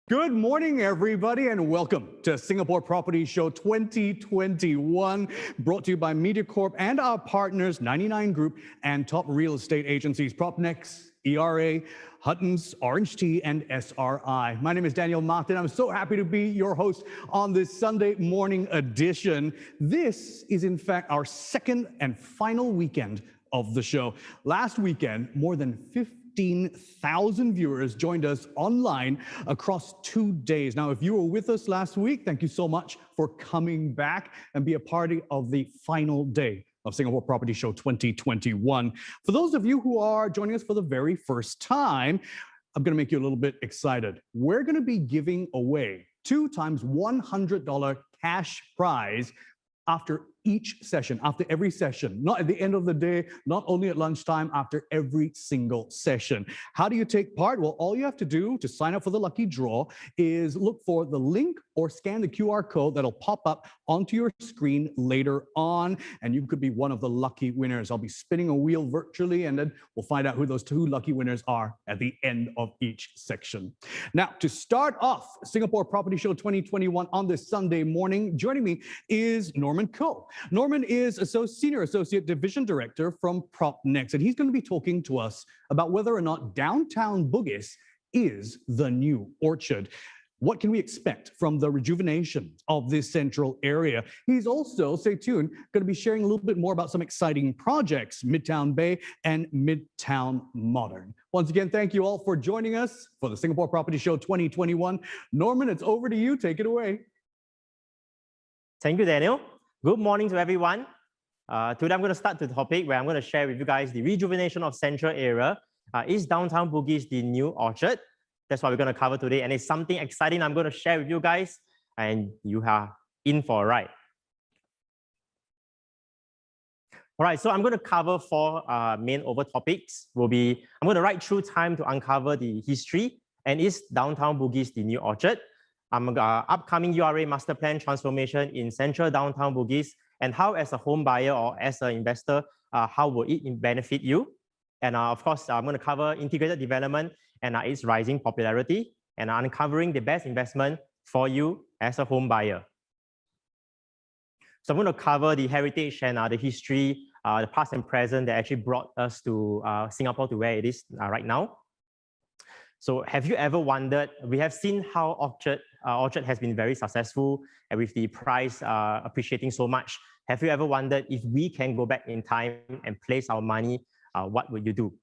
Good morning, everybody, and welcome to Singapore Property Show 2021, brought to you by MediaCorp and our partners, 99 Group and top real estate agencies, PropNex, ERA, Huttons, Orange Tea, and SRI. My name is Daniel Martin. I'm so happy to be your host on this Sunday morning edition. This is, in fact, our second and final weekend of the show. Last weekend, more than 15,000 viewers joined us online across 2 days. Now, if you were with us last week, thank you so much for coming back and be a part of the final day of Singapore Property Show 2021. For those of you who are joining us for the very first time, I'm going to make you a little bit excited. We're going to be giving away 2 times $100 cash prize after each session, after every session, not at the end of the day, not only at lunchtime, after every single session. How do you take part? Well, all you have to do to sign up for the lucky draw is look for the link or scan the QR code that'll pop up onto your screen later on, and you could be one of the lucky winners. I'll be spinning a wheel virtually, and then we'll find out who those 2 lucky winners are at the end of each section. Now, to start off Singapore Property Show 2021 on this Sunday morning, joining me is Norman Koh. Norman is Senior Associate Division Director from PropNex, and he's going to be talking to us about whether or not downtown Bugis is the new Orchard. What can we expect from the rejuvenation of this central area? He's also, stay tuned, going to be sharing a little bit more about some exciting projects, Midtown Bay and Midtown Modern. Once again, thank you all for joining us for the Singapore Property Show 2021. Norman, it's over to you. Take it away. Thank you, Daniel. Good morning to everyone. Today I'm going to start the topic where I'm going to share with you guys the rejuvenation of central area. Is downtown Bugis the new Orchard? That's what we're going to cover today, and it's something exciting I'm going to share with you guys, and you are in for a ride. All right, so I'm going to cover 4 main over topics. I'm going to ride through time to uncover the history, and is downtown Bugis the new Orchard? Upcoming URA master plan transformation in central downtown Bugis, and how as a home buyer or as an investor, how will it benefit you? And of course, I'm going to cover integrated development and its rising popularity, and uncovering the best investment for you as a home buyer. So I'm going to cover the heritage and the history, the past and present that actually brought us to Singapore to where it is right now. So have you ever wondered, we have seen how Orchard has been very successful, and with the price appreciating so much. Have you ever wondered if we can go back in time and place our money, what would you do?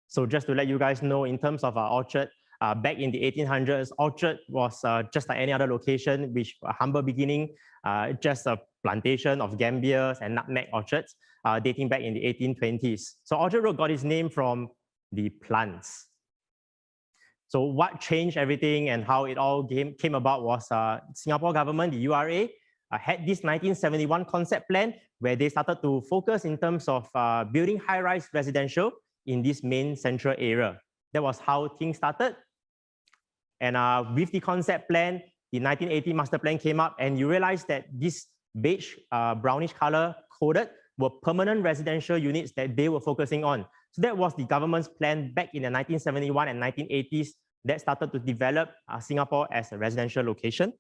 So just to let you guys know, in terms of Orchard, back in the 1800s, Orchard was just like any other location, which a humble beginning, just a plantation of gambiers and nutmeg orchards dating back in the 1820s. So Orchard Road got its name from the plants. So what changed everything and how it all came about was Singapore government, the URA, had this 1971 concept plan where they started to focus in terms of building high-rise residential in this main central area. That was how things started. And with the concept plan, the 1980 master plan came up, and you realize that this beige, brownish color coded were permanent residential units that they were focusing on. So that was the government's plan back in the 1971 and 1980s that started to develop Singapore as a residential location.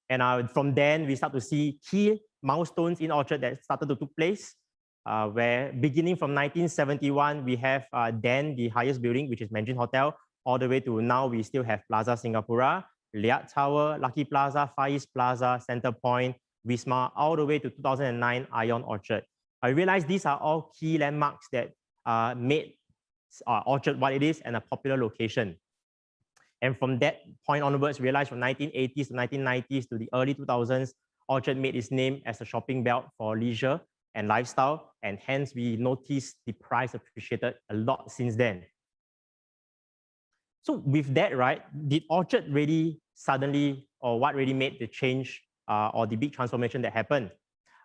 And from then, we start to see key milestones in Orchard that started to take place, where beginning from 1971, we have then the highest building, which is Mandarin Hotel, all the way to now we still have Plaza Singapura, Liat Tower, Lucky Plaza, Far East Plaza, Center Point, Wisma, all the way to 2009 Ion Orchard. I realize these are all key landmarks that made Orchard what it is and a popular location. And from that point onwards, realize from 1980s to 1990s to the early 2000s, Orchard made its name as a shopping belt for leisure and lifestyle, and hence we noticed the price appreciated a lot since then. So with that, right, did Orchard really suddenly, or what really made the change or the big transformation that happened?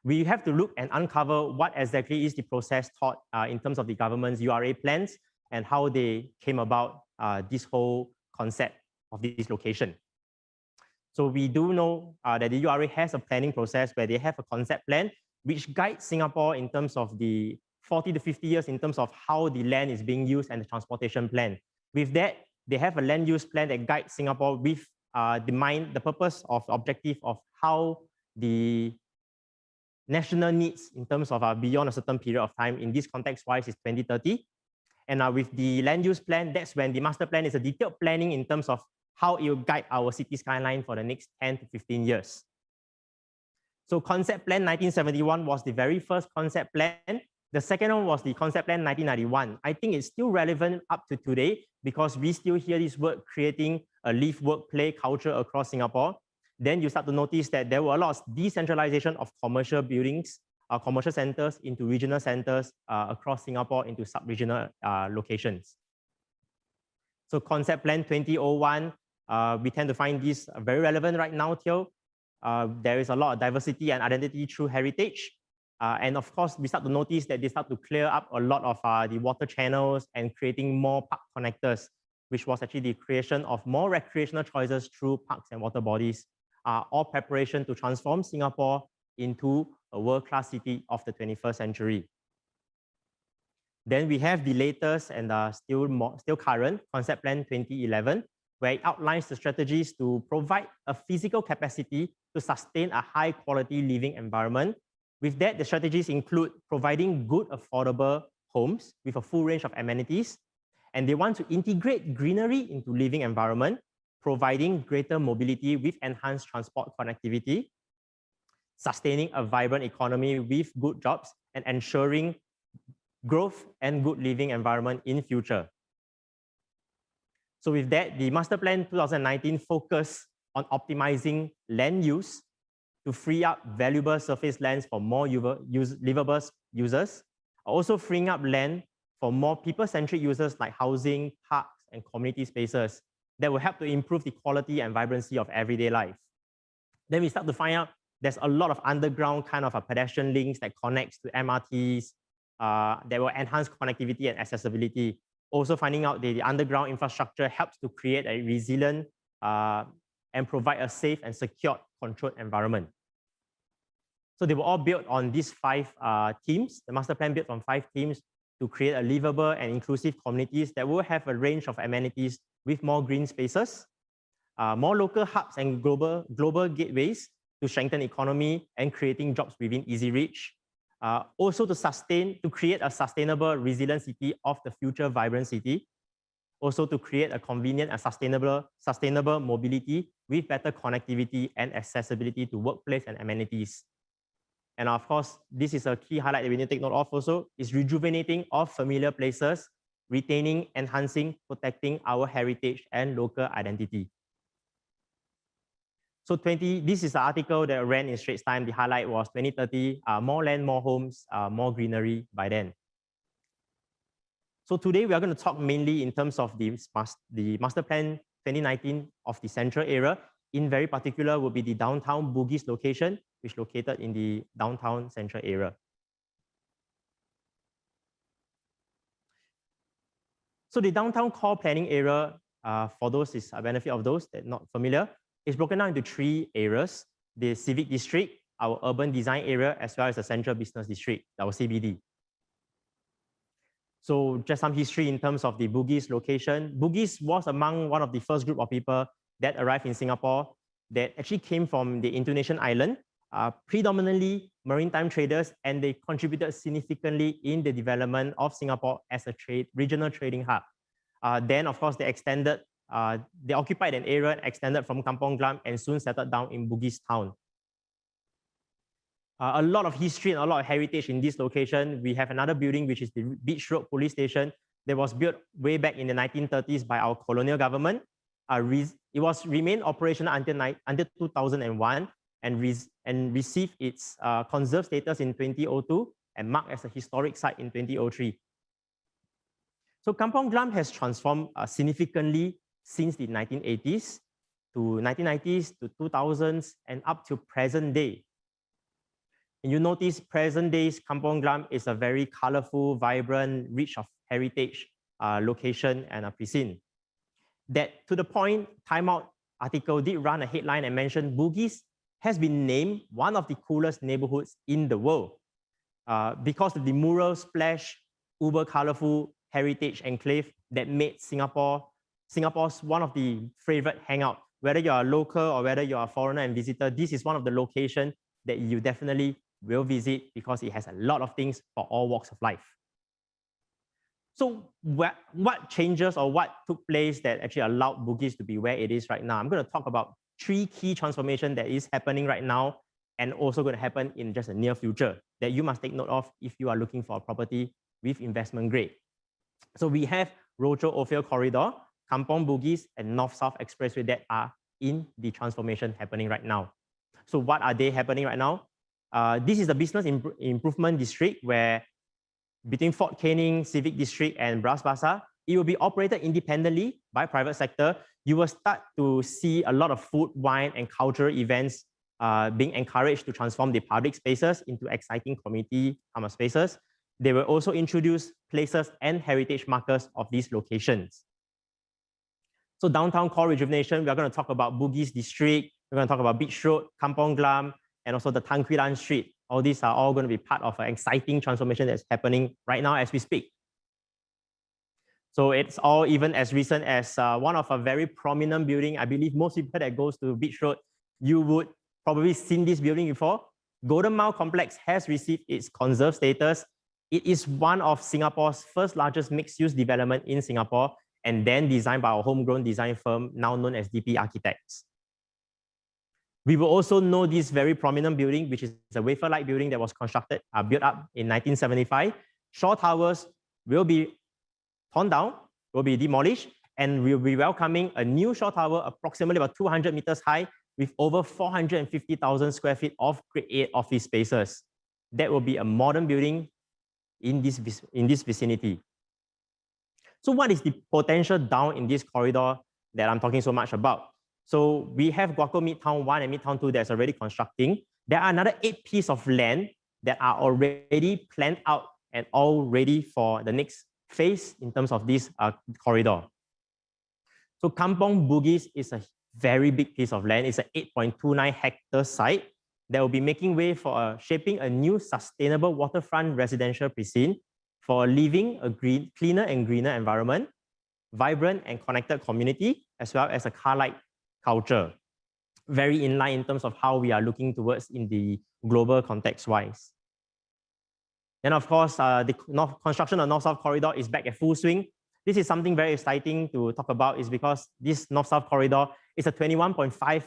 We have to look and uncover what exactly is the process taught in terms of the government's URA plans and how they came about this whole concept of this location. So we do know that the URA has a planning process where they have a concept plan which guides Singapore in terms of the 40 to 50 years in terms of how the land is being used and the transportation plan. With that, they have a land use plan that guides Singapore with the purpose of the objective of how the national needs in terms of beyond a certain period of time. In this context-wise, is 2030. And with the land use plan, that's when the master plan is a detailed planning in terms of how it will guide our city skyline for the next 10 to 15 years. So concept plan 1971 was the very first concept plan. The second one was the concept plan 1991. I think it's still relevant up to today because we still hear this word creating a live, work, play culture across Singapore. Then you start to notice that there were a lot of decentralization of commercial buildings, commercial centers into regional centers across Singapore into sub-regional locations. So concept plan 2001, we tend to find this very relevant right now, Theo. There is a lot of diversity and identity through heritage. And of course, we start to notice that they start to clear up a lot of the water channels and creating more park connectors, which was actually the creation of more recreational choices through parks and water bodies, all preparation to transform Singapore into a world-class city of the 21st century. Then we have the latest and still current Concept Plan 2011, where it outlines the strategies to provide a physical capacity to sustain a high-quality living environment. With that, the strategies include providing good, affordable homes with a full range of amenities, and they want to integrate greenery into living environment, providing greater mobility with enhanced transport connectivity, sustaining a vibrant economy with good jobs, and ensuring growth and good living environment in future. So with that, the Master Plan 2019 focused on optimizing land use to free up valuable surface lands for more livable users, also freeing up land for more people-centric users like housing, parks, and community spaces that will help to improve the quality and vibrancy of everyday life. Then we start to find out there's a lot of underground kind of pedestrian links that connects to MRTs that will enhance connectivity and accessibility. Also finding out the underground infrastructure helps to create a resilient and provide a safe and secure controlled environment. So they were all built on these 5 themes. The master plan built on 5 themes to create a livable and inclusive communities that will have a range of amenities with more green spaces, more local hubs and global gateways to strengthen economy and creating jobs within easy reach. Also to create a sustainable, resilient city of the future vibrant city. Also to create a convenient and sustainable mobility with better connectivity and accessibility to workplace and amenities. And of course, this is a key highlight that we need to take note of also, is rejuvenating of familiar places, retaining, enhancing, protecting our heritage and local identity. So this is the article that ran in Straits Times. The highlight was 2030, more land, more homes, more greenery by then. So today we are going to talk mainly in terms of the Master Plan 2019 of the central area. In very particular will be the downtown Bugis location, which is located in the downtown central area. So the downtown core planning area, for those is a benefit of those that are not familiar, is broken down into 3 areas: the civic district, our urban design area, as well as the central business district, our CBD. So just some history in terms of the Bugis location. Bugis was among one of the first group of people that arrived in Singapore that actually came from the Indonesian island, predominantly maritime traders, and they contributed significantly in the development of Singapore as a regional trading hub. Then, of course, they occupied an area and extended from Kampong Glam and soon settled down in Bugis town. A lot of history and a lot of heritage in this location. We have another building, which is the Beach Road Police Station, that was built way back in the 1930s by our colonial government. It was remained operational until 2001 and received its conserved status in 2002 and marked as a historic site in 2003. So Kampong Glam has transformed significantly since the 1980s to 1990s to 2000s and up to present day. And you notice present day's Kampong Glam is a very colorful, vibrant, rich of heritage location and a precinct. That to the point, Time Out article did run a headline and mentioned Bugis has been named one of the coolest neighborhoods in the world because of the mural splash, uber colorful heritage enclave that made Singapore Singapore's one of the favorite hangout. Whether you're a local or whether you're a foreigner and visitor, this is one of the locations that you definitely will visit because it has a lot of things for all walks of life. So what changes or what took place that actually allowed Bugis to be where it is right now? I'm going to talk about 3 key transformations that is happening right now and also going to happen in just the near future that you must take note of if you are looking for a property with investment grade. So we have Rochor Ophir Corridor, Kampong Bugis, and North-South Expressway that are in the transformation happening right now. So what are they happening right now? This is the business improvement district where between Fort Canning, Civic District, and Bras Basah, it will be operated independently by private sector. You will start to see a lot of food, wine, and cultural events being encouraged to transform the public spaces into exciting community spaces. They will also introduce places and heritage markers of these locations. So downtown core rejuvenation, we are going to talk about Bugis District, we're going to talk about Beach Road, Kampong Glam, and also the Tan Quee Lan Street. All these are all going to be part of an exciting transformation that's happening right now as we speak. So it's all even as recent as one of a very prominent building. I believe most people that goes to Beach Road, you would probably seen this building before. Golden Mile Complex has received its conserved status. It is one of Singapore's first largest mixed-use development in Singapore, and then designed by our homegrown design firm, now known as DP Architects. We will also know this very prominent building, which is a wafer-like building that was constructed, built up in 1975. Shaw Towers will be torn down, will be demolished, and we'll be welcoming a new Shaw Tower, approximately about 200 meters high, with over 450,000 square feet of Grade A office spaces. That will be a modern building in this vicinity. So what is the potential down in this corridor that I'm talking so much about? So we have Guaco Midtown 1 and Midtown 2 that's already constructing. There are another 8 pieces of land that are already planned out and all ready for the next phase in terms of this corridor. So Kampong Bugis is a very big piece of land. It's an 8.29 hectare site that will be making way for shaping a new sustainable waterfront residential precinct for a living, cleaner and greener environment, vibrant and connected community, as well as a car-like culture. Very in line in terms of how we are looking towards in the global context-wise. Then, of course, the construction of North-South Corridor is back at full swing. This is something very exciting to talk about, is because this North-South Corridor is a 21.5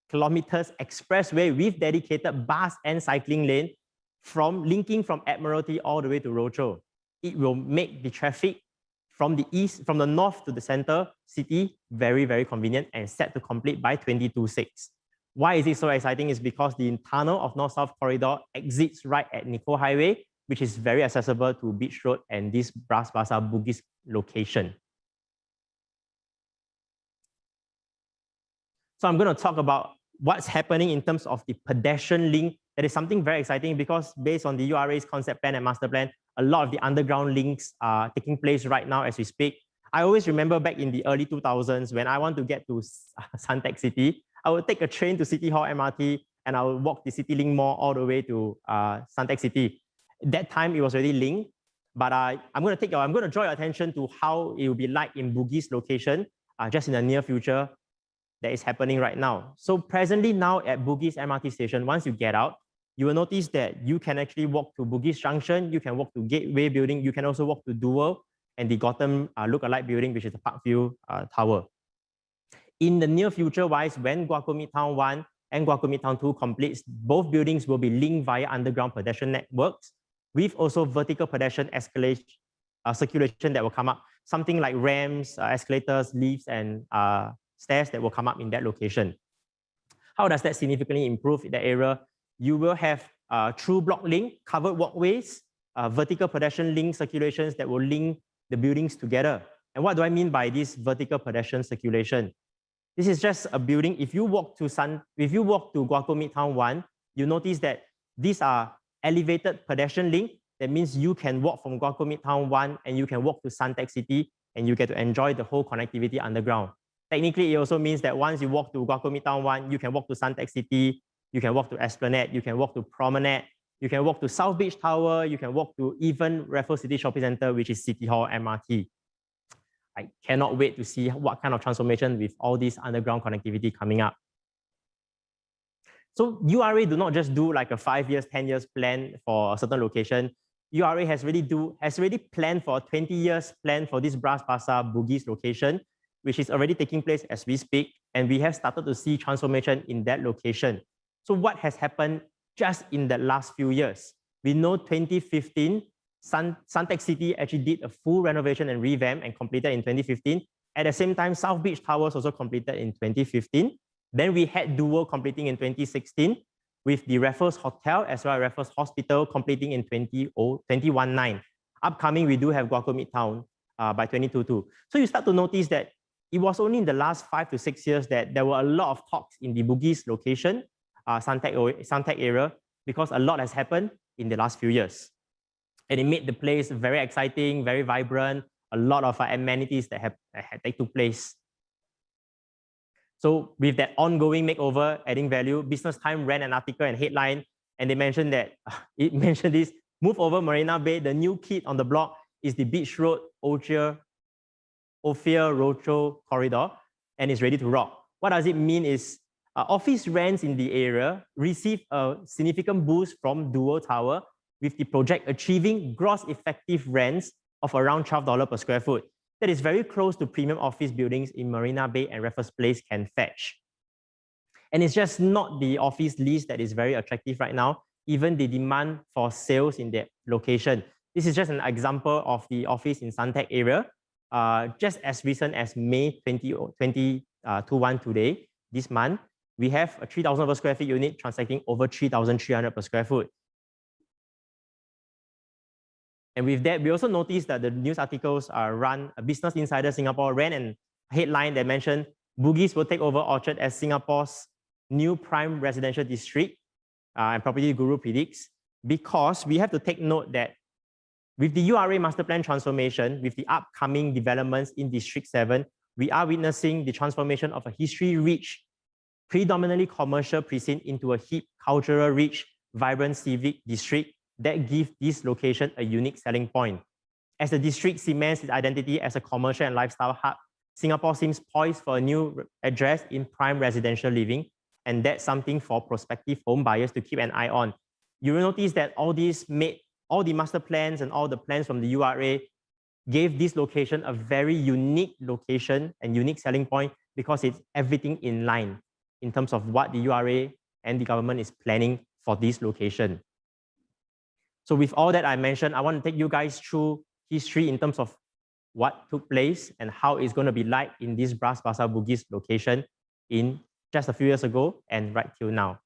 kilometers expressway with dedicated bus and cycling lane linking from Admiralty all the way to Rochor. It will make the traffic from the north to the center city very, very convenient and set to complete by 2026. Why is it so exciting? Is because the tunnel of North-South Corridor exits right at Nicoll Highway, which is very accessible to Beach Road and this Bras Basah Bugis location. So I'm going to talk about what's happening in terms of the pedestrian link. That is something very exciting because based on the URA's concept plan and master plan, a lot of the underground links are taking place right now as we speak. I always remember back in the early 2000s when I want to get to Suntec City, I would take a train to City Hall MRT and I would walk the CityLink Mall all the way to Suntec City. That time it was already linked, but I'm going to draw your attention to how it will be like in Bugis location just in the near future that is happening right now. So presently now at Bugis MRT station, once you get out, you will notice that you can actually walk to Bugis Junction, you can walk to Gateway Building, you can also walk to Dual and the Gotham look-alike building, which is the Parkview Tower. In the near future wise, when Guaco Midtown 1 and Guaco Midtown 2 completes, both buildings will be linked via underground pedestrian networks with also vertical pedestrian circulation that will come up, something like ramps, escalators, lifts, and stairs that will come up in that location. How does that significantly improve the area? You will have through block link, covered walkways, vertical pedestrian link circulations that will link the buildings together. And what do I mean by this vertical pedestrian circulation? This is just a building. If you walk to Guaco Midtown 1, you notice that these are elevated pedestrian link. That means you can walk from Guaco Midtown 1 and you can walk to Suntec City and you get to enjoy the whole connectivity underground. Technically, it also means that once you walk to Guaco Midtown 1, you can walk to Suntec City, you can walk to Esplanade, you can walk to Promenade, you can walk to South Beach Tower, you can walk to even Raffles City Shopping Center, which is City Hall MRT. I cannot wait to see what kind of transformation with all this underground connectivity coming up. So URA do not just do like a 5 years, 10 years plan for a certain location. URA has already planned for a 20 years plan for this Bras Basah Bugis location, which is already taking place as we speak. And we have started to see transformation in that location. So what has happened just in the last few years? We know 2015, Suntec City actually did a full renovation and revamp and completed in 2015. At the same time, South Beach Towers also completed in 2015. Then we had Duo completing in 2016 with the Raffles Hotel as well as Raffles Hospital completing in 2019. Upcoming, we do have Guaco Midtown by 2022. So you start to notice that it was only in the last 5 to 6 years that there were a lot of talks in the Bugis location, Suntec area, because a lot has happened in the last few years. And it made the place very exciting, very vibrant, a lot of amenities that have taken place. So with that ongoing makeover, adding value, Business Time ran an article and headline, and they mentioned that, it mentioned this, move over Marina Bay, the new kid on the block is the Beach Road Ophir Rocho corridor, and it's ready to rock. What does it mean is office rents in the area receive a significant boost from Duo Tower, with the project achieving gross effective rents of around $12 per square foot. That is very close to premium office buildings in Marina Bay and Raffles Place can fetch. And it's just not the office lease that is very attractive right now, even the demand for sales in that location. This is just an example of the office in Suntec area. Just as recent as May 2021 today, this month, we have a 3,000 per square feet unit transacting over 3,300 per square foot. And with that, we also noticed that the news articles run, Business Insider Singapore ran a headline that mentioned Bugis will take over Orchard as Singapore's new prime residential district, and Property Guru predicts, because we have to take note that with the URA master plan transformation, with the upcoming developments in District 7, we are witnessing the transformation of a history-rich, predominantly commercial precinct into a hip, cultural-rich, vibrant civic district that gives this location a unique selling point. As the district cements its identity as a commercial and lifestyle hub, Singapore seems poised for a new address in prime residential living, and that's something for prospective home buyers to keep an eye on. You will notice that all the master plans and all the plans from the URA gave this location a very unique location and unique selling point because it's everything in line in terms of what the URA and the government is planning for this location. So with all that I mentioned, I want to take you guys through history in terms of what took place and how it's going to be like in this Bras Basah Bugis location in just a few years ago and right till now.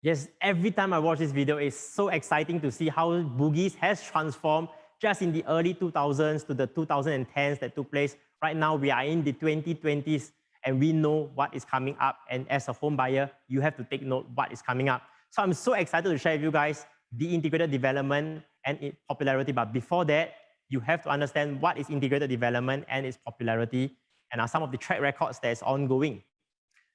Yes, every time I watch this video, it's so exciting to see how Bugis has transformed just in the early 2000s to the 2010s that took place. Right now, we are in the 2020s and we know what is coming up. And as a home buyer, you have to take note what is coming up. So I'm so excited to share with you guys the integrated development and its popularity. But before that, you have to understand what is integrated development and its popularity and are some of the track records that is ongoing.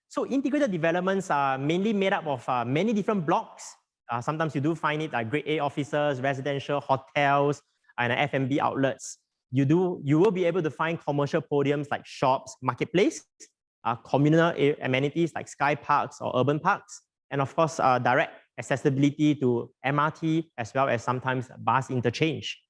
So integrated developments are mainly made up of many different blocks. Sometimes you do find it like grade A offices, residential, hotels, and F&B outlets. You will be able to find commercial podiums like shops, marketplace, communal amenities like sky parks or urban parks, and of course, direct accessibility to MRT as well as sometimes bus interchange.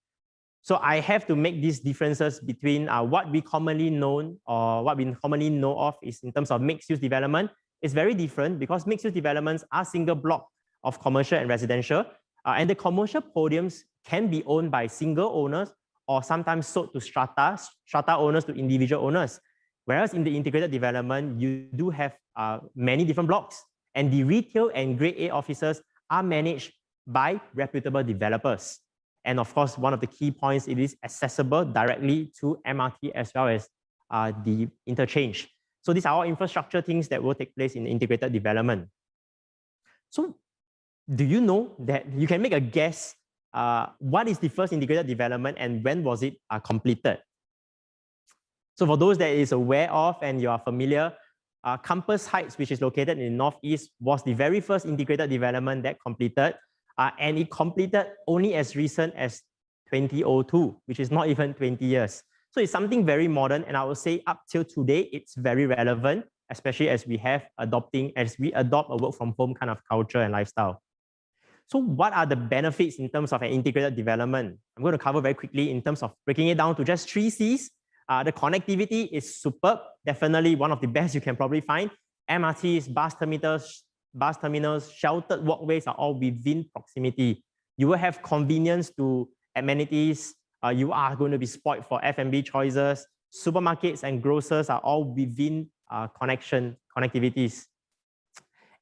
So I have to make these differences between what we commonly know of is in terms of mixed-use development. It's very different because mixed-use developments are single block of commercial and residential, and the commercial podiums can be owned by single owners or sometimes sold to strata owners to individual owners. Whereas in the integrated development, you do have many different blocks, and the retail and grade A offices are managed by reputable developers. And of course, one of the key points, it is accessible directly to MRT as well as the interchange. So these are all infrastructure things that will take place in integrated development. So do you know that you can make a guess what is the first integrated development and when was it completed? So for those that is aware of and you are familiar, Campus Heights, which is located in the Northeast, was the very first integrated development that completed. And it completed only as recent as 2002, which is not even 20 years. So it's something very modern, and I would say up till today, it's very relevant, especially as we adopt a work from home kind of culture and lifestyle. So what are the benefits in terms of an integrated development? I'm going to cover very quickly in terms of breaking it down to just 3 C's. The connectivity is superb, definitely one of the best you can probably find. MRTs, bus terminals, sheltered walkways are all within proximity. You will have convenience to amenities. You are going to be spoiled for F&B choices. Supermarkets and grocers are all within connectivities.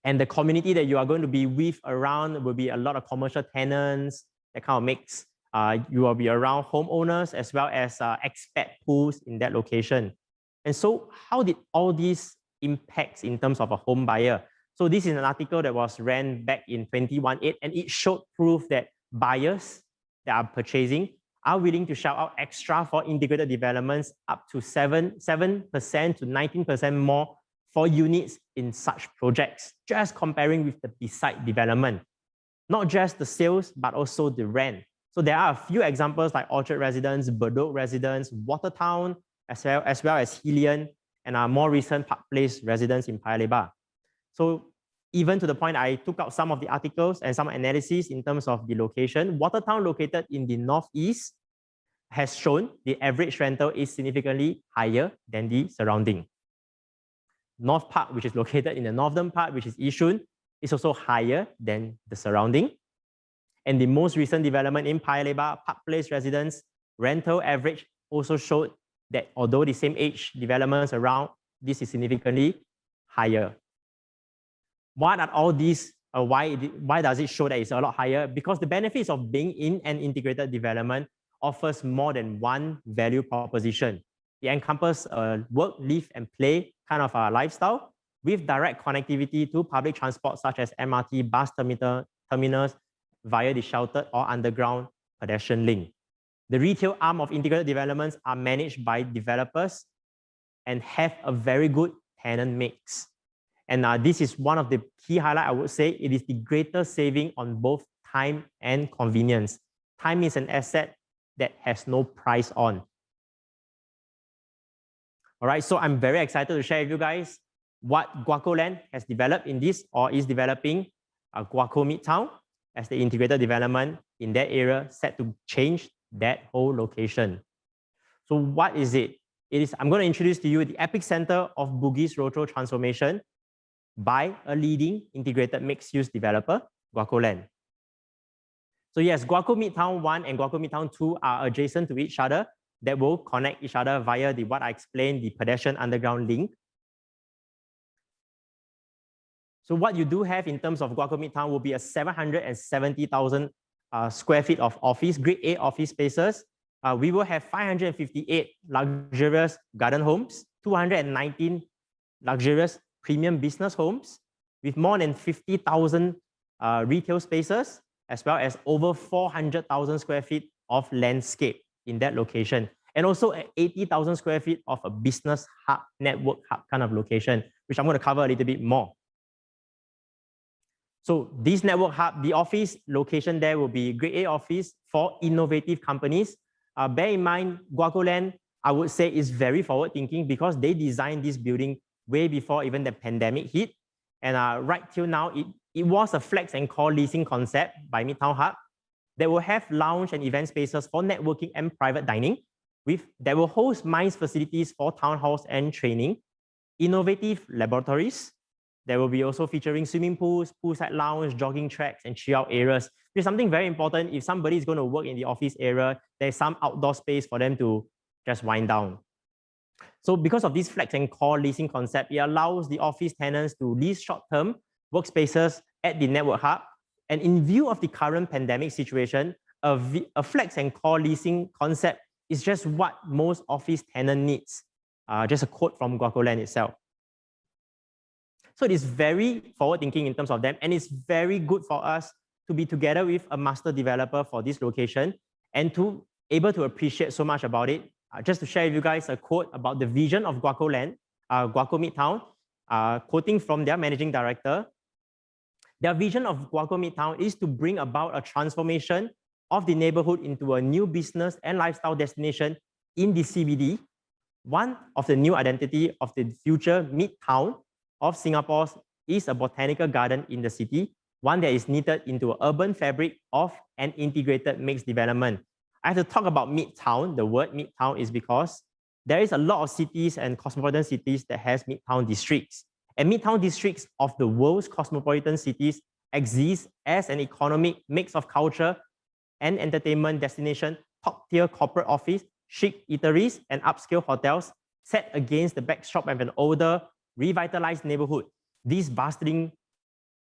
And the community that you are going to be with around will be a lot of commercial tenants, that kind of mix. You will be around homeowners as well as expat pools in that location. And so how did all these impacts in terms of a home buyer? So this is an article that was ran back in 2018, and it showed proof that buyers that are purchasing are willing to shell out extra for integrated developments up to 7% to 19% more for units in such projects, just comparing with the beside development. Not just the sales, but also the rent. So there are a few examples like Orchard Residence, Bedok Residence, Watertown, as well as Helion, and our more recent Park Place Residence in Paya Lebar. So even to the point, I took out some of the articles and some analysis in terms of the location. Watertown, located in the Northeast, has shown the average rental is significantly higher than the surrounding. North Park, which is located in the northern part, which is Yishun, is also higher than the surrounding. And the most recent development in Paya Lebar, Park Place Residence, rental average also showed that although the same age developments around, this is significantly higher. What are all these? Why does it show that it's a lot higher? Because the benefits of being in an integrated development offers more than one value proposition. It encompasses work, live, and play kind of a lifestyle with direct connectivity to public transport such as MRT, bus terminals via the sheltered or underground pedestrian link. The retail arm of integrated developments are managed by developers and have a very good tenant mix. And this is one of the key highlights, I would say. It is the greatest saving on both time and convenience. Time is an asset that has no price on. All right, so I'm very excited to share with you guys what Guaco Land has developed in this or is developing Guaco Midtown as the integrated development in that area set to change that whole location. So what is it? I'm going to introduce to you the epicenter of Bugis Roadshow transformation by a leading integrated mixed-use developer, Guaco Land. So yes, Guaco Midtown 1 and Guaco Midtown 2 are adjacent to each other that will connect each other via what I explained, the pedestrian underground link. So what you do have in terms of Guaco Midtown will be a 770,000 square feet of office, grade A office spaces. We will have 558 luxurious garden homes, 219 luxurious premium business homes with more than 50,000 retail spaces, as well as over 400,000 square feet of landscape in that location. And also 80,000 square feet of a business hub, network hub kind of location, which I'm going to cover a little bit more. So this network hub, the office location there will be grade A office for innovative companies. Bear in mind, Guaco Land, I would say, is very forward thinking because they designed this building way before even the pandemic hit. And right till now, it was a flex and core leasing concept by Midtown Hub that will have lounge and event spaces for networking and private dining, that will host MICE facilities for town halls and training, innovative laboratories. There will be also featuring swimming pools, poolside lounge, jogging tracks, and chill out areas. Which is something very important. If somebody is going to work in the office area, there's some outdoor space for them to just wind down. So because of this flex and core leasing concept, it allows the office tenants to lease short-term workspaces at the network hub. And in view of the current pandemic situation, a flex and core leasing concept is just what most office tenant needs. Just a quote from Guaco Land itself. So it is very forward thinking in terms of them, and it's very good for us to be together with a master developer for this location and to able to appreciate so much about it. Just to share with you guys a quote about the vision of Guaco Land, Guaco Midtown, quoting from their managing director. Their vision of Guaco Midtown is to bring about a transformation of the neighborhood into a new business and lifestyle destination in the CBD. One of the new identity of the future Midtown of Singapore is a botanical garden in the city, one that is knitted into an urban fabric of an integrated mixed development. I have to talk about Midtown. The word Midtown is because there is a lot of cities and cosmopolitan cities that has Midtown districts. And Midtown districts of the world's cosmopolitan cities exist as an economic mix of culture and entertainment destination, top-tier corporate office, chic eateries, and upscale hotels set against the backdrop of an older, revitalized neighborhood. These bustling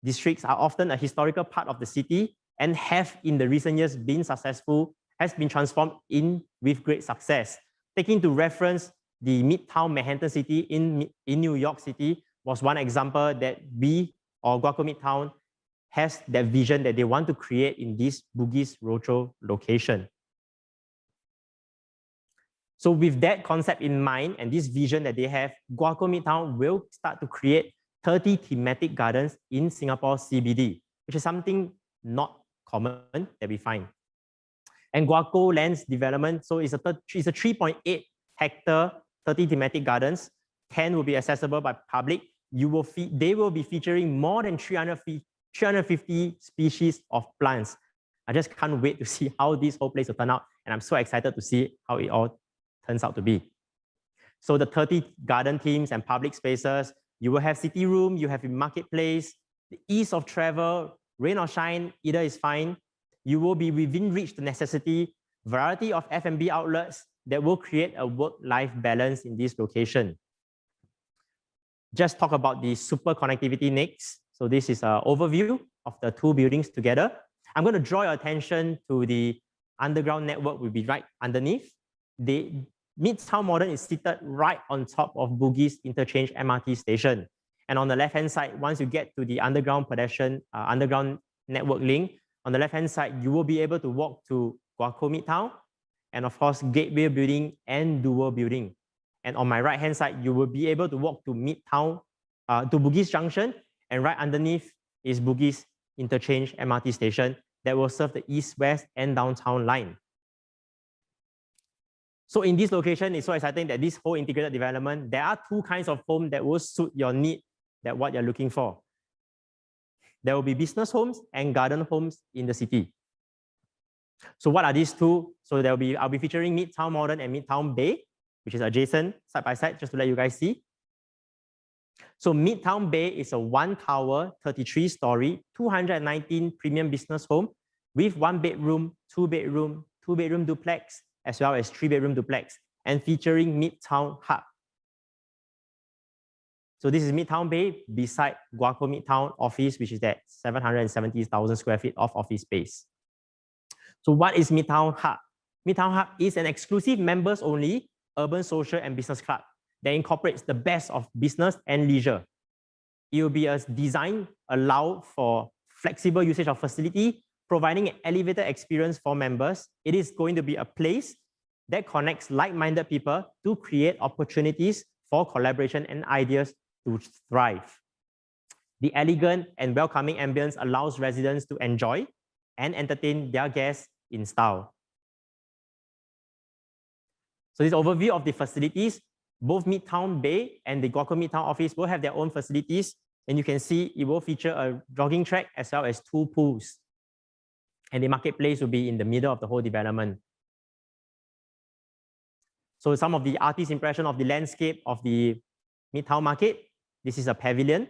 districts are often a historical part of the city and have in the recent years been successful, has been transformed with great success. Taking to reference the Midtown Manhattan City in New York City was one example that Guaco Midtown has that vision that they want to create in this Bugis Roadshow location. So with that concept in mind and this vision that they have, Guaco Midtown will start to create 30 thematic gardens in Singapore CBD, which is something not common that we find. And Guaco Land's development, so it's a 3.8 hectare, 30 thematic gardens. 10 will be accessible by public. They will be featuring more than 350 species of plants. I just can't wait to see how this whole place will turn out. And I'm so excited to see how it all turns out to be. So the 30 garden themes and public spaces, you will have city room, you have a marketplace, the ease of travel, rain or shine, either is fine. You will be within reach the necessity, variety of F&B outlets that will create a work-life balance in this location. Just talk about the super connectivity next. So this is an overview of the two buildings together. I'm going to draw your attention to the underground network will be right underneath. The Midtown Modern is seated right on top of Bugis Interchange MRT station. And on the left-hand side, once you get to the underground pedestrian, underground network link, on the left-hand side, you will be able to walk to Guaco Midtown, and of course, Gateway Building and Dual Building. And on my right-hand side, you will be able to walk to Midtown, to Bugis Junction, and right underneath is Bugis Interchange MRT station that will serve the east, west, and downtown line. So in this location, it's so exciting that this whole integrated development, there are two kinds of home that will suit your need, that what you're looking for. There will be business homes and garden homes in the city. So what are these two? So I'll be featuring Midtown Modern and Midtown Bay, which is adjacent side by side, just to let you guys see. So Midtown Bay is a 1-tower, 33-story, 219 premium business home with 1-bedroom, 2-bedroom, 2-bedroom duplex, as well as 3-bedroom duplex, and featuring Midtown Hub. So this is Midtown Bay beside Guaco Midtown office, which is that 770,000 square feet of office space. So what is Midtown Hub? Midtown Hub is an exclusive members-only urban social and business club that incorporates the best of business and leisure. It will be a design allowed for flexible usage of facility, providing an elevated experience for members. It is going to be a place that connects like-minded people to create opportunities for collaboration and ideas to thrive. The elegant and welcoming ambience allows residents to enjoy and entertain their guests in style. So this overview of the facilities, both Midtown Bay and the Guaco Midtown office will have their own facilities. And you can see it will feature a jogging track as well as 2 pools. And the marketplace will be in the middle of the whole development. So some of the artist impression of the landscape of the Midtown market. This is a pavilion.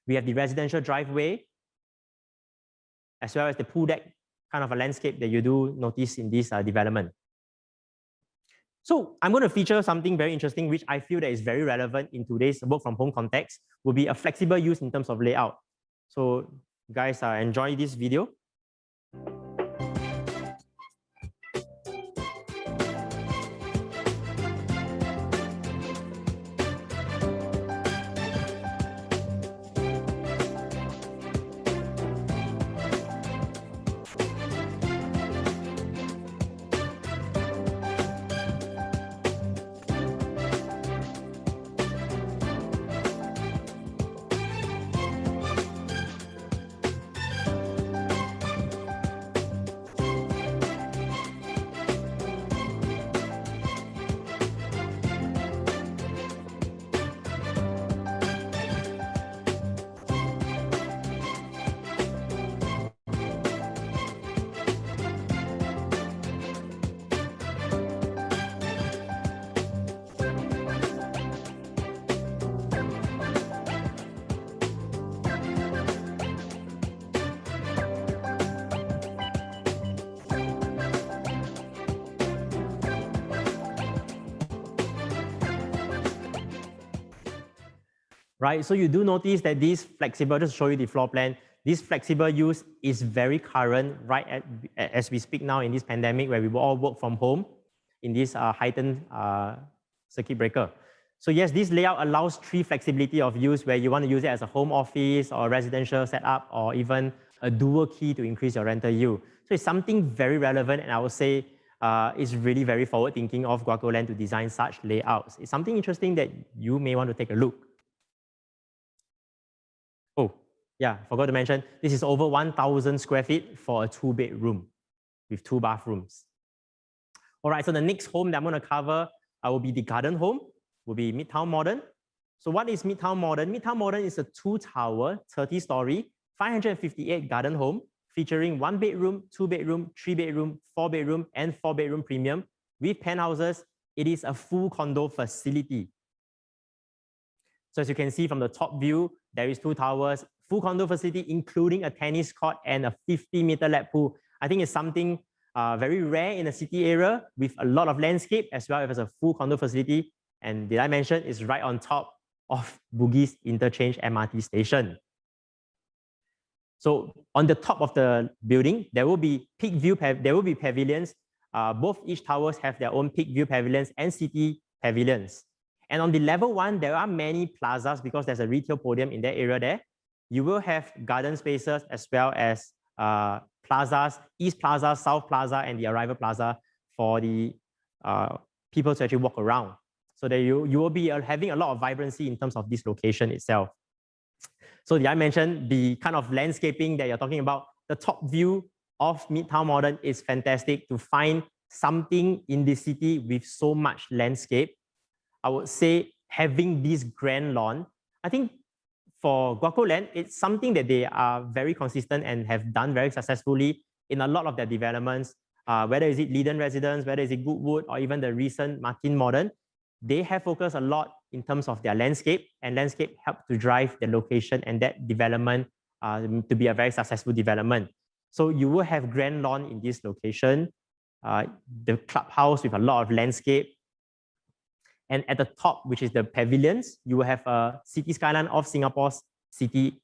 We have the residential driveway, as well as the pool deck, kind of a landscape that you do notice in this development. So I'm going to feature something very interesting, which I feel that is very relevant in today's work from home context, will be a flexible use in terms of layout. So guys, enjoy this video. Right, so you do notice that this flexible, just to show you the floor plan, this flexible use is very current right as we speak now in this pandemic where we all work from home in this heightened circuit breaker. So yes, this layout allows 3 flexibility of use where you want to use it as a home office or residential setup or even a dual key to increase your rental yield. So it's something very relevant, and I would say it's really very forward thinking of Guaco Land to design such layouts. It's something interesting that you may want to take a look. Oh, yeah, forgot to mention, this is over 1,000 square feet for a 2-bedroom with 2 bathrooms. All right, so the next home that I'm going to cover will be the garden home, will be Midtown Modern. So what is Midtown Modern? Midtown Modern is a 2-tower, 30-story, 558 garden home featuring 1-bedroom, 2-bedroom, 3-bedroom, 4-bedroom, and 4-bedroom premium with penthouses. It is a full condo facility. So as you can see from the top view, there is 2 towers, full condo facility, including a tennis court and a 50-meter lap pool. I think it's something very rare in a city area with a lot of landscape as well as a full condo facility. And did I mention it's right on top of Bugis Interchange MRT station. So on the top of the building, there will be peak view, there will be pavilions. Both each towers have their own peak view pavilions and city pavilions. And on the level 1, there are many plazas because there's a retail podium in that area there. You will have garden spaces as well as plazas, East Plaza, South Plaza, and the Arrival Plaza for the people to actually walk around. So that you will be having a lot of vibrancy in terms of this location itself. So did I mention the kind of landscaping that you're talking about? The top view of Midtown Modern is fantastic to find something in the city with so much landscape. I would say having this grand lawn, I think for Guaco Land, it's something that they are very consistent and have done very successfully in a lot of their developments, whether is it Leiden Residence, whether is it Goodwood, or even the recent Martin Modern. They have focused a lot in terms of their landscape, and landscape helped to drive the location and that development to be a very successful development. So you will have grand lawn in this location, the clubhouse with a lot of landscape. And at the top, which is the pavilions, you will have a city skyline of Singapore's city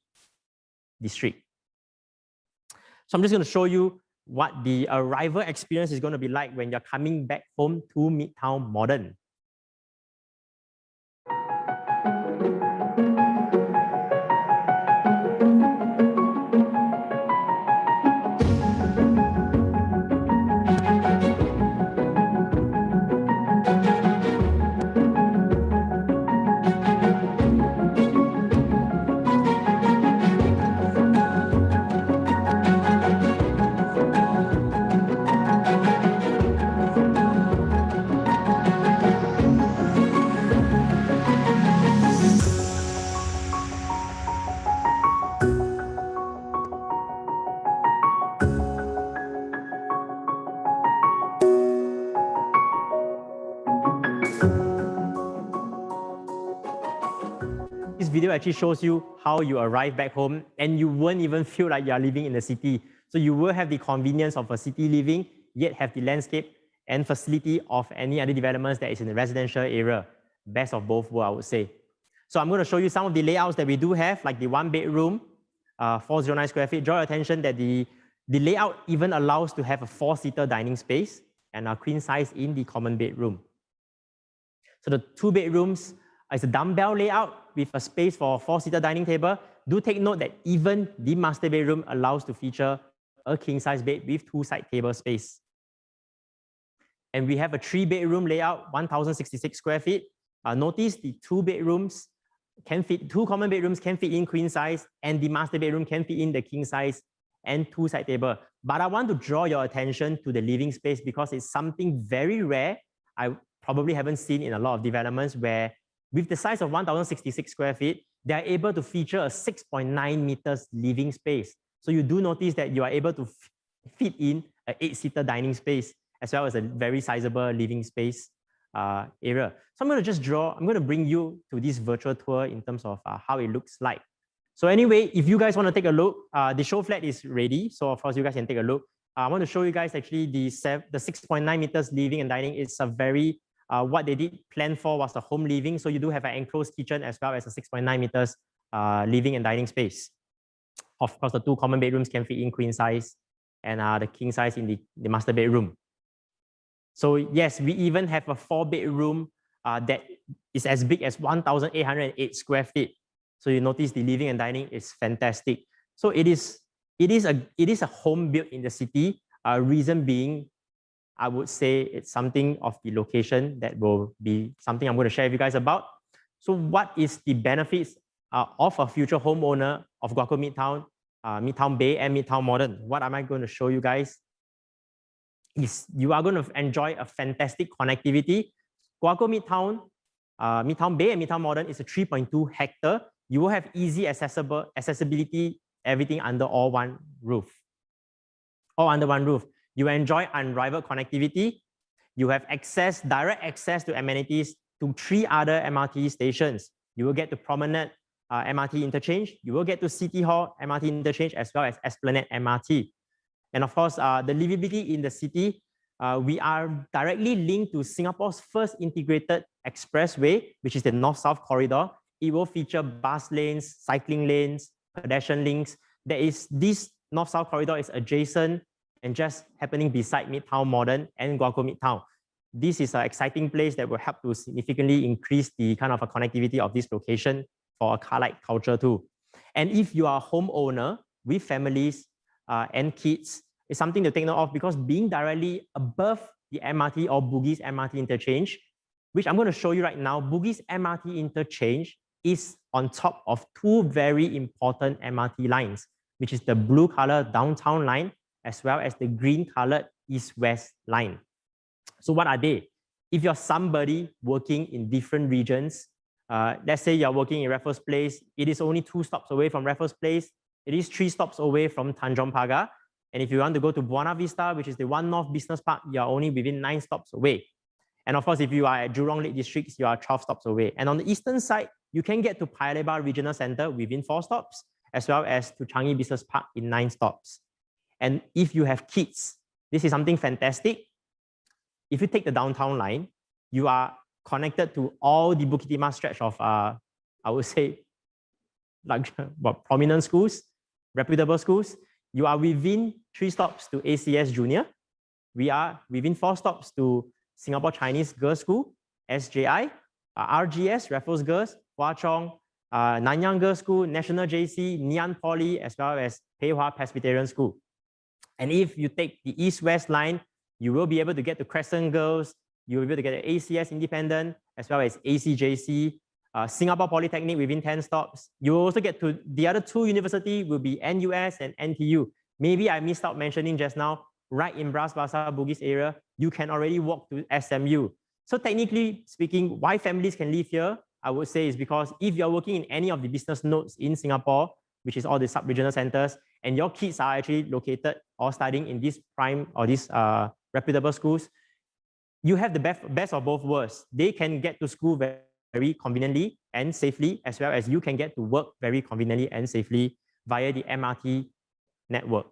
district. So I'm just going to show you what the arrival experience is going to be like when you're coming back home to Midtown Modern. This video actually shows you how you arrive back home and you won't even feel like you are living in the city. So you will have the convenience of a city living, yet have the landscape and facility of any other developments that is in the residential area. Best of both worlds, I would say. So I'm going to show you some of the layouts that we do have, like the 1-bedroom, 409 square feet. Draw your attention that the layout even allows to have a 4-seater dining space and a queen size in the common bedroom. So the 2 bedrooms is a dumbbell layout with a space for a 4-seater dining table. Do take note that even the master bedroom allows to feature a king-size bed with 2 side table space. And we have a 3-bedroom layout, 1,066 square feet. Notice the 2 bedrooms can fit, 2 common bedrooms can fit in queen size, and the master bedroom can fit in the king size and 2 side table. But I want to draw your attention to the living space because it's something very rare. I probably haven't seen in a lot of developments where with the size of 1,066 square feet, they are able to feature a 6.9 meters living space. So you do notice that you are able to fit in an 8-seater dining space as well as a very sizable living space area. So I'm going to bring you to this virtual tour in terms of how it looks like. So anyway, if you guys want to take a look, the show flat is ready. So of course you guys can take a look. I want to show you guys actually the 6.9 meters living and dining. It's a very what they did plan for was the home living. So you do have an enclosed kitchen as well as a 6.9 meters living and dining space. Of course, the 2 common bedrooms can fit in queen size and the king size in the master bedroom. So yes, we even have a 4-bedroom that is as big as 1,808 square feet. So you notice the living and dining is fantastic. So it is a home built in the city. Reason being, I would say it's something of the location that will be something I'm going to share with you guys about. So what is the benefits of a future homeowner of Guaco Midtown, Midtown Bay and Midtown Modern? What am I going to show you guys? Is you are going to enjoy a fantastic connectivity. Guaco Midtown, Midtown Bay and Midtown Modern is a 3.2 hectare. You will have easy accessibility, everything under one roof. All under one roof. You enjoy unrivaled connectivity. You have direct access to amenities to 3 other MRT stations. You will get to Promenade MRT interchange. You will get to City Hall MRT interchange as well as Esplanade MRT. And of course, the livability in the city, we are directly linked to Singapore's first integrated expressway, which is the North-South Corridor. It will feature bus lanes, cycling lanes, pedestrian links. This North-South Corridor is adjacent and just happening beside Midtown Modern and Guaco Midtown. This is an exciting place that will help to significantly increase the kind of a connectivity of this location for a car-like culture too. And if you are a homeowner with families and kids, it's something to take note of because being directly above the MRT or Bugis MRT interchange, which I'm going to show you right now, Bugis MRT interchange is on top of 2 very important MRT lines, which is the blue color downtown line as well as the green colored east-west line. So what are they? If you're somebody working in different regions, let's say you're working in Raffles Place, it is only 2 stops away from Raffles Place. It is 3 stops away from Tanjong Pagar. And if you want to go to Buona Vista, which is the One North Business Park, you're only within 9 stops away. And of course, if you are at Jurong Lake Districts, you are 12 stops away. And on the eastern side, you can get to Paya Lebar Regional Center within 4 stops, as well as to Changi Business Park in 9 stops. And if you have kids, this is something fantastic. If you take the downtown line, you are connected to all the Bukit Timah stretch of, I would say, like prominent schools, reputable schools. You are within 3 stops to ACS Junior. We are within 4 stops to Singapore Chinese Girls' School, SJI, RGS, Raffles Girls, Hwa Chong, Nanyang Girls' School, National JC, Nian Poly, as well as Pei Hwa Presbyterian School. And if you take the east-west line, you will be able to get to Crescent Girls, you will be able to get to ACS Independent, as well as ACJC, Singapore Polytechnic within 10 stops. You will also get to the other 2 universities will be NUS and NTU. Maybe I missed out mentioning just now, right in Bras Basah, Bugis area, you can already walk to SMU. So technically speaking, why families can live here, I would say is because if you're working in any of the business nodes in Singapore, which is all the sub-regional centers, and your kids are actually located or studying in these prime or these reputable schools, you have the best of both worlds. They can get to school very conveniently and safely, as well as you can get to work very conveniently and safely via the MRT network.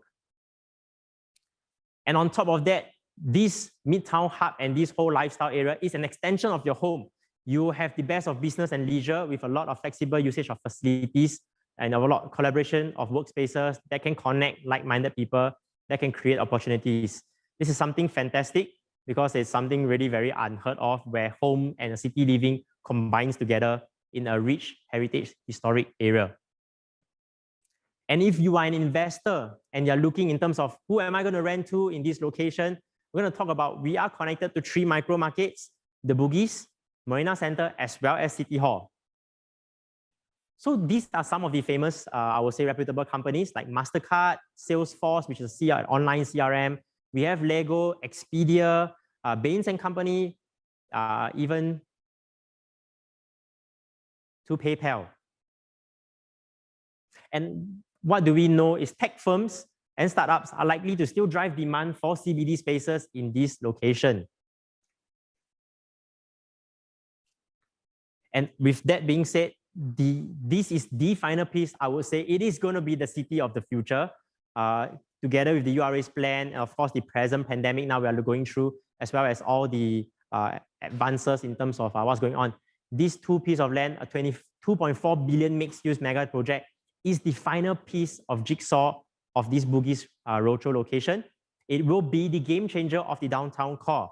And on top of that, this Midtown Hub and this whole lifestyle area is an extension of your home. You have the best of business and leisure with a lot of flexible usage of facilities and a lot of collaboration of workspaces that can connect like-minded people, that can create opportunities. This is something fantastic because it's something really very unheard of where home and city living combines together in a rich heritage historic area. And if you are an investor and you're looking in terms of who am I going to rent to in this location, we're going to talk about we are connected to 3 micro markets, the Bugis, Marina Center, as well as City Hall. So these are some of the famous, I would say, reputable companies like MasterCard, Salesforce, which is an online CRM. We have Lego, Expedia, Bain & Company, even to PayPal. And what do we know is tech firms and startups are likely to still drive demand for CBD spaces in this location. And with that being said, this is the final piece. I would say it is going to be the city of the future, together with the URA's plan, and of course, the present pandemic now we are going through, as well as all the advances in terms of what's going on. These 2 pieces of land, a 22.4 billion mixed-use mega project, is the final piece of jigsaw of this Bugis roadshow location. It will be the game changer of the downtown core.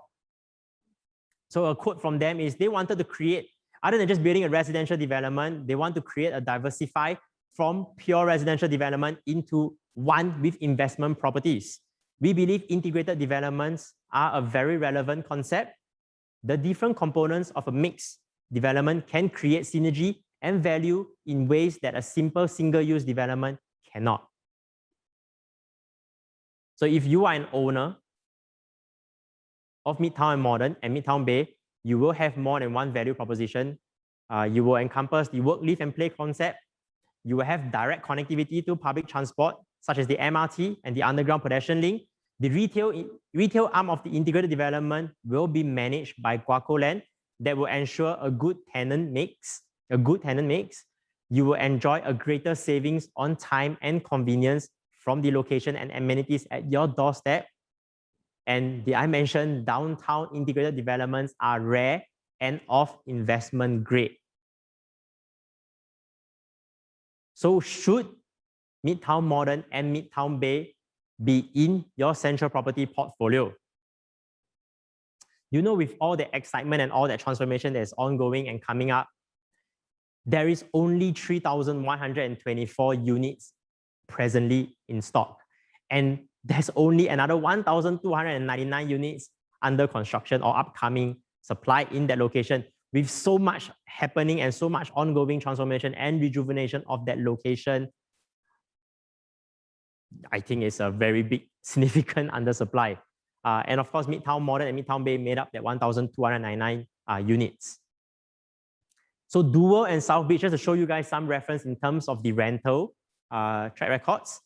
So a quote from them is they wanted to create, other than just building a residential development, they want to create a diversify from pure residential development into one with investment properties. We believe integrated developments are a very relevant concept. The different components of a mixed development can create synergy and value in ways that a simple single-use development cannot. So if you are an owner of Midtown Modern and Midtown Bay, you will have more than one value proposition. You will encompass the work, live, and play concept. You will have direct connectivity to public transport, such as the MRT and the underground pedestrian link. The retail arm of the integrated development will be managed by Guaco Land that will ensure a good tenant mix. You will enjoy a greater savings on time and convenience from the location and amenities at your doorstep. And I mentioned downtown integrated developments are rare and of investment grade. So should Midtown Modern and Midtown Bay be in your central property portfolio? You know, with all the excitement and all that transformation that is ongoing and coming up, there is only 3,124 units presently in stock. And there's only another 1,299 units under construction or upcoming supply in that location, with so much happening and so much ongoing transformation and rejuvenation of that location. I think it's a very big, significant undersupply. And of course, Midtown Modern and Midtown Bay made up that 1,299 units. So Dual and South Beach, just to show you guys some reference in terms of the rental track records.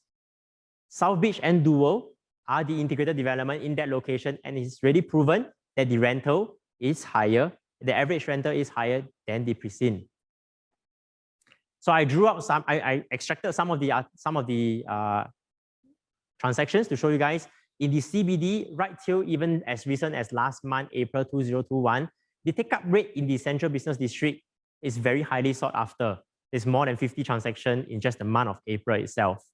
South Beach and Dual are the integrated development in that location, and it's really proven that the rental is higher, the average rental is higher than the Precinct. So I drew up some, I extracted some of the transactions to show you guys. In the CBD, right till even as recent as last month, April 2021, The take-up rate in the central business district is very highly sought after. There's more than 50 transactions in just the month of April itself.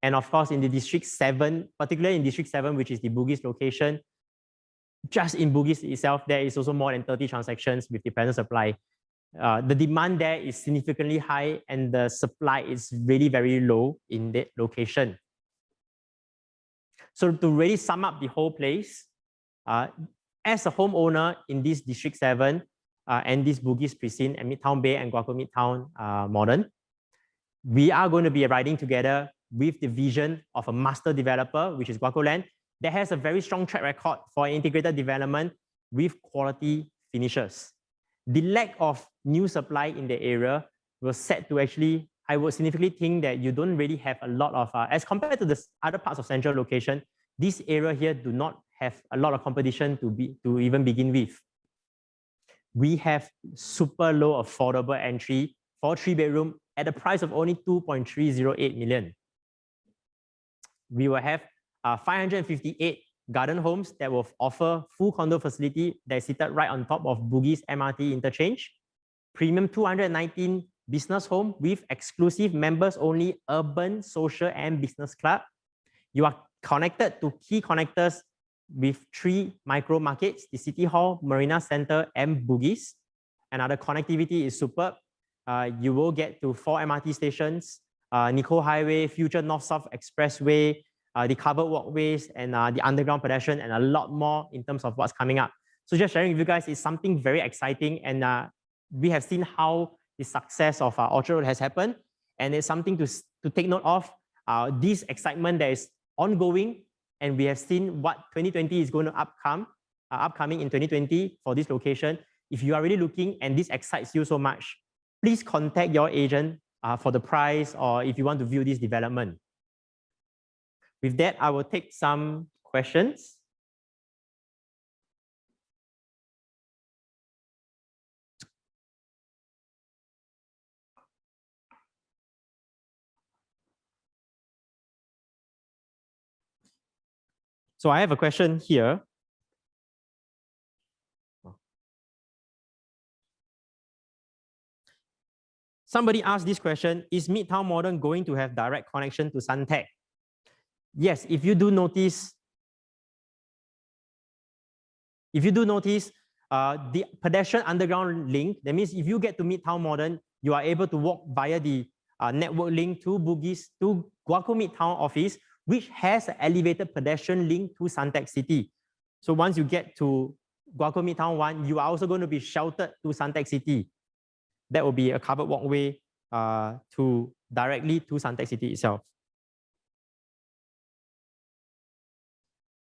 And of course, in the District 7, particularly in District 7, which is the Bugis location, just in Bugis itself, there is also more than 30 transactions with the present supply. The demand there is significantly high and the supply is really very low in that location. So to really sum up the whole place, as a homeowner in this District 7 and this Bugis precinct and Midtown Bay and Guaco Midtown Modern, we are going to be riding together with the vision of a master developer, which is Guaco Land, that has a very strong track record for integrated development with quality finishes. The lack of new supply in the area was set to actually, I would significantly think that you don't really have a lot of, as compared to the other parts of central location, this area here do not have a lot of competition to even begin with. We have super low affordable entry for 3-bedroom at a price of only 2.308 million. We will have 558 garden homes that will offer full condo facility that is seated right on top of Bugis MRT interchange. Premium 219 business home with exclusive members only urban, social and business club. You are connected to key connectors with 3 micro markets, the City Hall, Marina Center and Bugis. Another connectivity is superb. You will get to 4 MRT stations, Nico Highway, future North-South Expressway, the covered walkways and the underground pedestrian and a lot more in terms of what's coming up. So just sharing with you guys is something very exciting and we have seen how the success of Orchard Road has happened and it's something to take note of. This excitement that is ongoing and we have seen what 2020 is going to upcoming in 2020 for this location. If you are really looking and this excites you so much, please contact your agent for the price or if you want to view this development. With that, I will take some questions. So I have a question here. Somebody asked this question, is Midtown Modern going to have direct connection to Suntec? Yes, if you do notice, the pedestrian underground link, that means if you get to Midtown Modern, you are able to walk via the network link to Bugis, to Guaco Midtown office, which has an elevated pedestrian link to Suntec City. So once you get to Guaco Midtown 1, you are also going to be sheltered to Suntec City. That will be a covered walkway directly to Suntec City itself.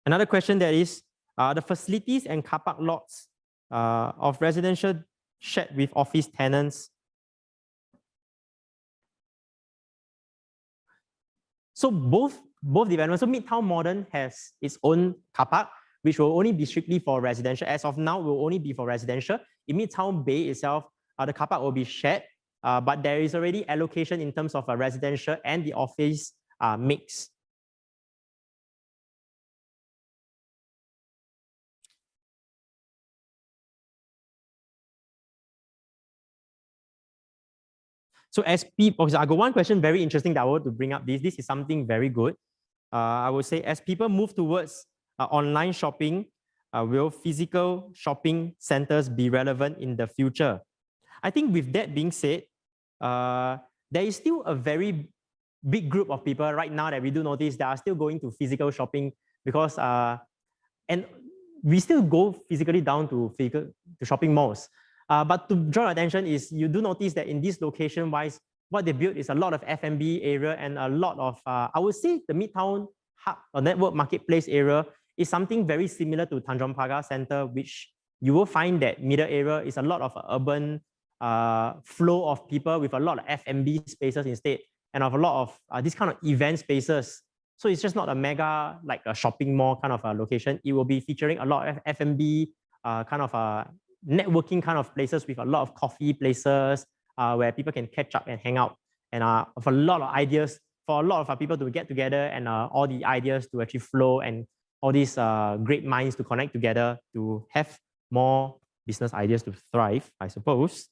Another question that is, the facilities and car park lots of residential shared with office tenants. So both developments, so Midtown Modern has its own car park, which will only be strictly for residential. As of now, will only be for residential. In Midtown Bay itself, the car park will be shared, but there is already allocation in terms of a residential and the office mix. So as people, I got one question very interesting that I want to bring up. This is something very good. I would say as people move towards online shopping, will physical shopping centers be relevant in the future? I think with that being said, there is still a very big group of people right now that we do notice that are still going to physical shopping because, and we still go physically down to shopping malls. But to draw attention is you do notice that in this location wise, what they built is a lot of F&B area and a lot of, I would say the Midtown Hub or Network Marketplace area is something very similar to Tanjong Pagar Center, which you will find that middle area is a lot of urban flow of people with a lot of F&B spaces instead, and of a lot of this kind of event spaces. So it's just not a mega, like a shopping mall kind of a location. It will be featuring a lot of F&B kind of networking kind of places with a lot of coffee places where people can catch up and hang out, and of a lot of ideas for a lot of people to get together and all the ideas to actually flow and all these great minds to connect together to have more business ideas to thrive, I suppose.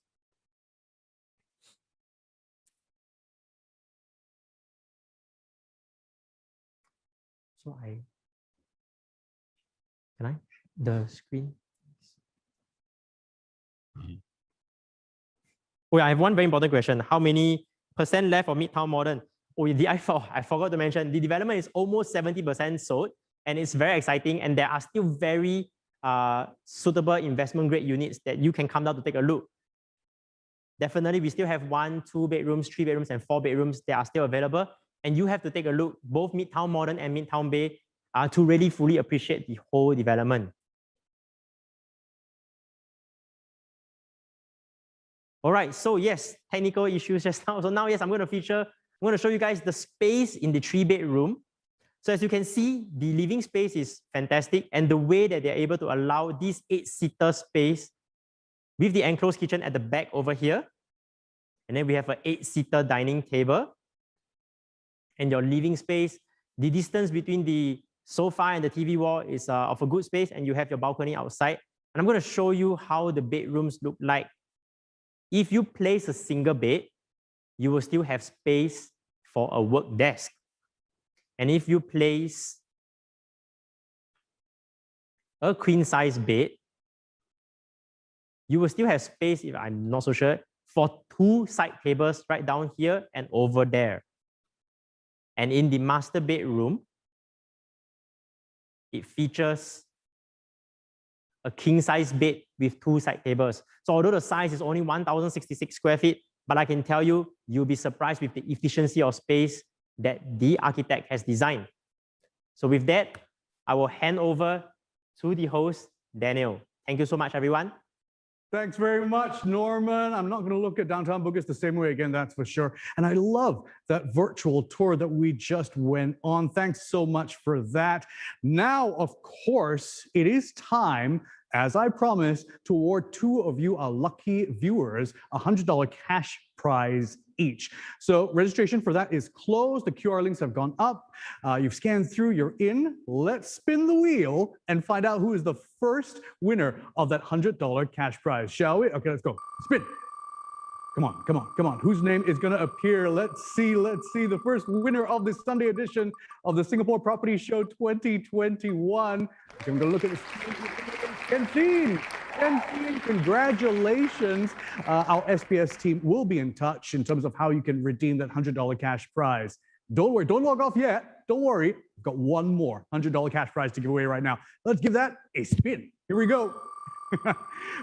So can I, the screen? Oh, yeah, I have one very important question. How many % left of Midtown Modern? Oh, I forgot to mention, the development is almost 70% sold, and it's very exciting, and there are still very suitable investment grade units that you can come down to take a look. Definitely, we still have 1, 2 bedrooms, 3 bedrooms, and 4 bedrooms that are still available, and you have to take a look, both Midtown Modern and Midtown Bay, to really fully appreciate the whole development. All right, so yes, technical issues just now. So now, yes, I'm going to show you guys the space in the 3-bedroom. So as you can see, the living space is fantastic, and the way that they're able to allow this 8-seater space with the enclosed kitchen at the back over here. And then we have an 8-seater dining table. And your living space, the distance between the sofa and the TV wall is of a good space, and you have your balcony outside. And I'm going to show you how the bedrooms look like. If you place a single bed, you will still have space for a work desk. And if you place a queen size bed, you will still have space, if I'm not so sure, for 2 side tables right down here and over there. And in the master bedroom, it features a king size bed with 2 side tables. So although the size is only 1,066 square feet, but I can tell you, you'll be surprised with the efficiency of space that the architect has designed. So with that, I will hand over to the host, Daniel. Thank you so much, everyone. Thanks very much, Norman. I'm not going to look at downtown Bugis the same way again, that's for sure. And I love that virtual tour that we just went on. Thanks so much for that. Now, of course, it is time, as I promised, to award 2 of you, our lucky viewers, a $100 cash prize each. So registration for that is closed. The QR links have gone up. You've scanned through, you're in. Let's spin the wheel and find out who is the first winner of that $100 cash prize, shall we? Okay, let's go. Spin. Come on, come on, come on. Whose name is going to appear? Let's see. The first winner of this Sunday edition of the Singapore Property Show 2021. I'm going to look at this. Kenshin, congratulations. Our SPS team will be in touch in terms of how you can redeem that $100 cash prize. Don't worry, don't log off yet. Don't worry, I've got one more $100 cash prize to give away right now. Let's give that a spin. Here we go.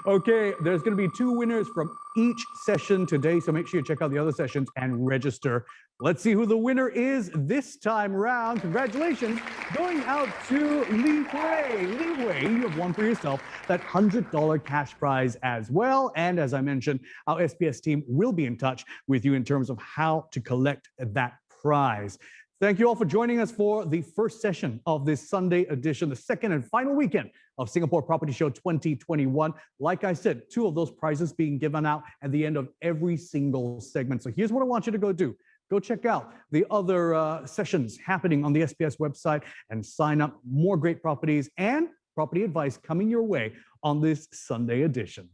Okay, there's going to be 2 winners from each session today, so make sure you check out the other sessions and register. Let's see who the winner is this time round. Congratulations going out to Li Hui. Li Hui, you have won for yourself that $100 cash prize as well. And as I mentioned, our SPS team will be in touch with you in terms of how to collect that prize. Thank you all for joining us for the first session of this Sunday edition, the second and final weekend of Singapore Property Show 2021. Like I said, 2 of those prizes being given out at the end of every single segment. So here's what I want you to go do. Go check out the other sessions happening on the SPS website and sign up. More great properties and property advice coming your way on this Sunday edition.